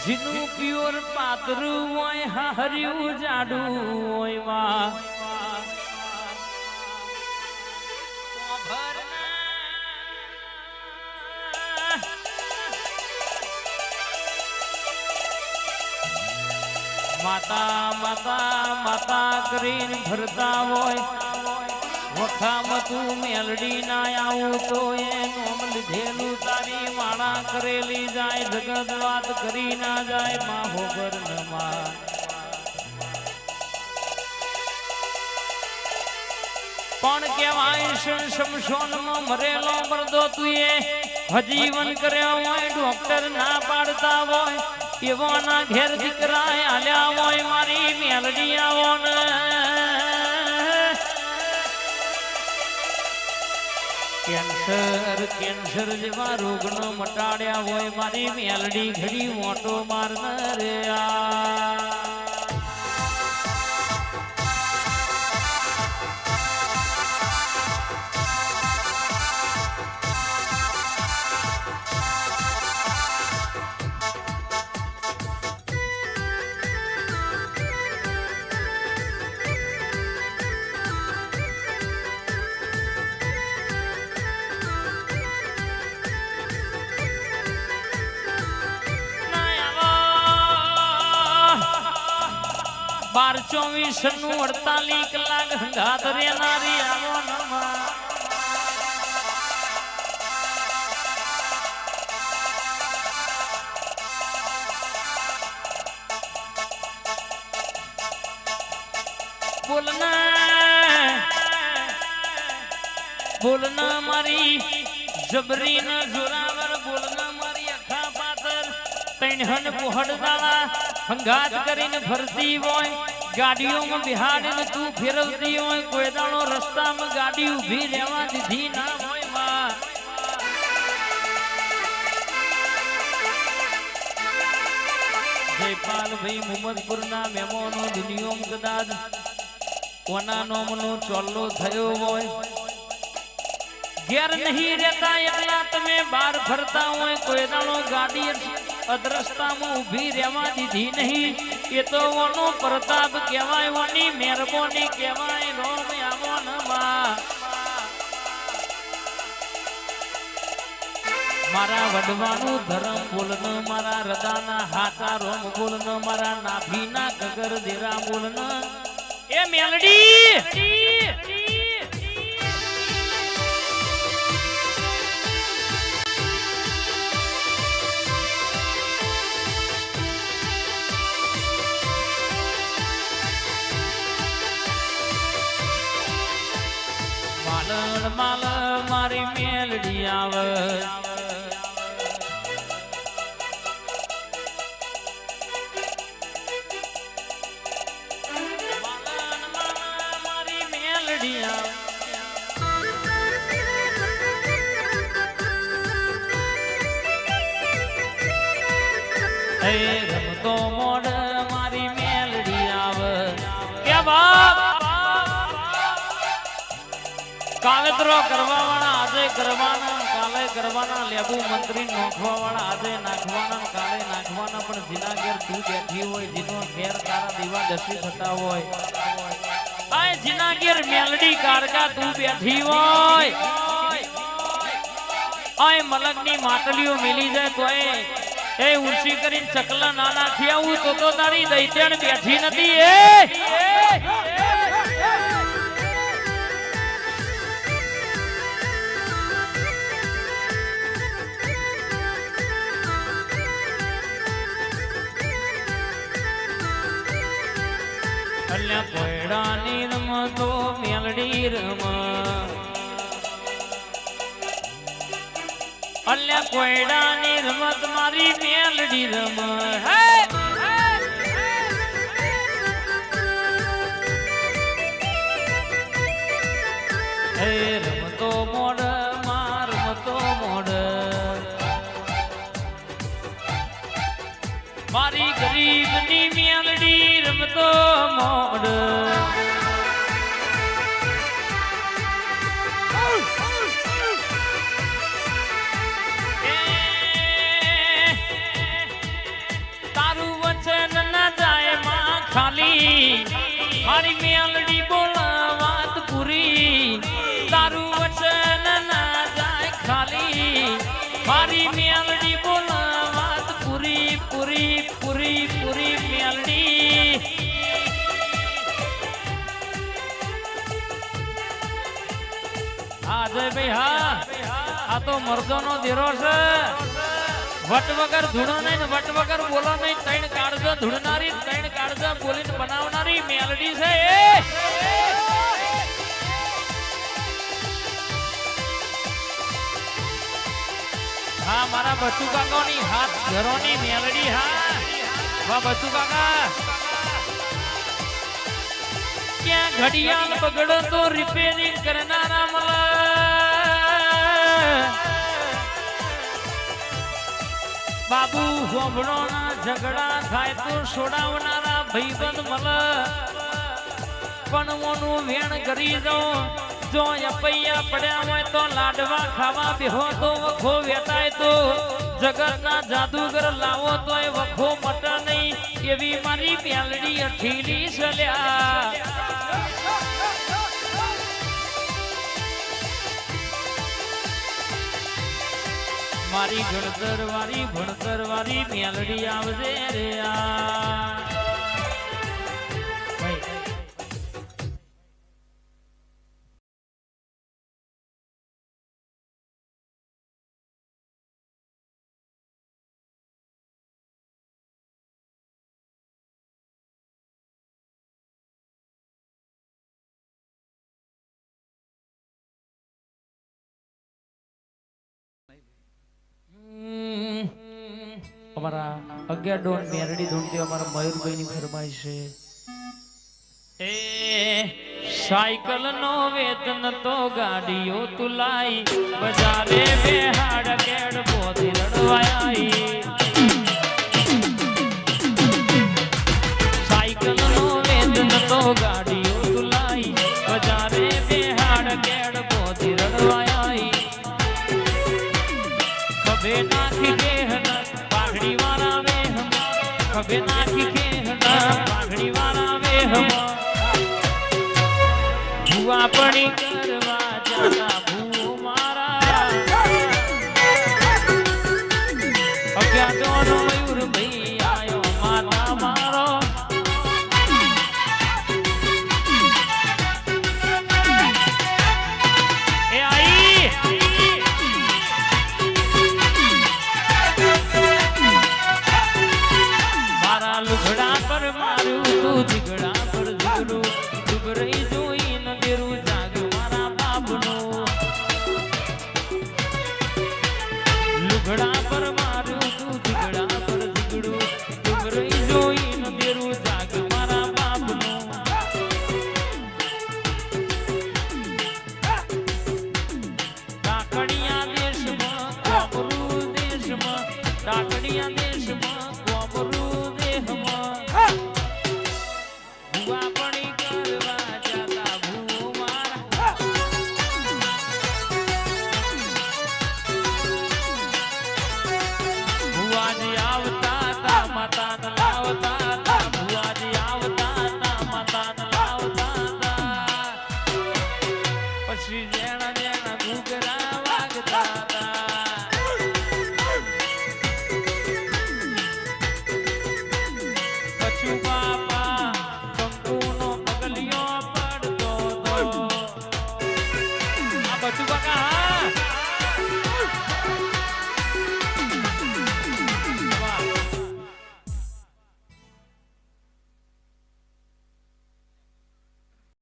જીનું pure પાતરું હોય હર્યું જાડું હોય વા માતા માતા માતા કરીને ભરતા હોય વખામ તું મેલડી ના આવું તો એનું લીધેલું તારી માળા કરેલી જાય જગત વાત કરી ના જાય માહો ગર્નમાં પણ કેવાય શમશોનમાં મરેલો મરદો તું હજીવન કર્યા હોય ડોક્ટર ના પાડતા હોય એવો ના ઘેર દીકરા આલ્યા હોય મારી મેલડી આવો ને કેન્સર જેવા રોગનો મટાડ્યા હોય મારી મેલડી ઘડી મોટો મારનાર બાર 24 નું 48 કલાક હંગાત રેનારી આવો નમા બોલના મારી જબરી ના જોરાવર બોલના મારી અખા પાતર તૈણહન પોહડ દાડા હંગાત કરીને ફરતી હોય ગાડીઓમાં બિહાડીને તું ફેરવતી હોય કોઈ દાડો રસ્તામાં ગાડી ઊભી રહેવા દીધી ના હોય માં જયપાલભાઈ મુહમ્મદપુરના મહેમાનો દુનિયામાં કદાચ કોના નોમનો ચોલ્લો થયો હોય ઘેર નહીં રહેતા એકલા તમે બહાર ફરતા હોય કોઈ દાડો ગાડી અદ્રસ્તામાં ઊભી રહેવા દીધી નહીં એ તો ઓનો પ્રતાપ કહેવાય ઓની મહેરબાની કહેવાય રોમ આવો નમા મારા વડવાનું ધર્મ બોલન મારા હૃદયના હાચા રોમ બોલન મારા નાભીના ગગર દેરા બોલન એ મેલડી માલ મારી મેલડી આવે મારી મેલડી આવે રમતો મોડ મારી મેલડી આવે કે બાપ કાવેતરો કરવા વાળા આજે કરવાના કાલે કરવાના લેબુ મંત્રી નોખવા વાળા આજે નાખવાના કાલે નાખવાના પણ જીના ઘેર તું બેઠી હોય જીનો ઘેર તારા દીવા દસી થતા હોય આ જીના ઘેર મેલડી કારકા તું બેઠી હોય આ મલકની માટલીઓ મિલી જાય તો એ ઊંચી કરીને ચકલા ના નાખી આવું તો તારી દૈત્યણ બેઠી નથી અલ્યા કોયડાની રમતો મેલડી રમ અલ્યા કોયડાની રમત મારી મેલડી રમ હે રમતો મોડ માં રમતો મોડ મારી ગરીબની મેલડી રમતો મોડ મેલડી બોલા વાત પૂરી તારું વચન ના જાય ખાલી મારી મેલડી બોલા વાત પૂરી પૂરી પૂરી પૂરી મેલડી હા જય ભાઈ હા આ તો મર્દોનો દેરો છે વટ વગર ધૂણો નહીં વટ વગર બોલો નહીં ત્રણ કાળજો ધૂણનારી ત્રણ કાળજો બોલીને બનાવનારી મેલડી છે હા મારા બચુ કાકાની હાથ ઘરોની મેલડી હા વાહ બચુ કાકા ક્યાં ઘડિયાળ બગડો તો રિપેરિંગ કરનારા બાબુ હોબળોના ઝઘડા થાય તો છોડાવનારા ભાઈબંધ મલ પણ મોનું વેણ કરી જાઉં જો અપૈયા પડ્યા હોય તો લાડવા ખાવા બેહો તો વખો વેટાય તો જગતના જાદુગર લાવો તો એ વખો મટ નહીં એવી મારી મેલડી અઠીલી સલ્યા મારી ગણતર વાળી ભણતર વાળી મેલડી આવજે રે અમારા 11 ડોન મેરડી ધૂણતી અમારા મયુરભાઈ ની ફરમાઈશ છે એ સાયકલ નો વેતન તો ગાડીઓ તુલાઈ બજારે બેહાડ કેડ બોધી રડવાઈ સાયકલ નો વેતન તો ગાડીઓ તુલાઈ બજારે બેહાડ કેડ બોધી રડવાઈ કભે નાખી દેહના પાઘડી વાળા વેહ કભે નાખી કેહના પાઘડી વાળા વેહ ભુવા પડી કરવા જાતા ભૂ મારા અજ્ઞાતોનો મયુર ભાઈ આયો માતા મારો એ આઈ મારા લુગડા પર મારું તું જીગડા પર જીગડું ડુબરઈ જોઈ ન દેરું જાગ મારા બાપનું લુગડા પર મારું તું જીગડા પર જીગડું ડુબરઈ જોઈ ન દેરું જાગ મારા બાપનું કાકડિયા દેશમાં કોમરૂ દેશમાં કાકડિયા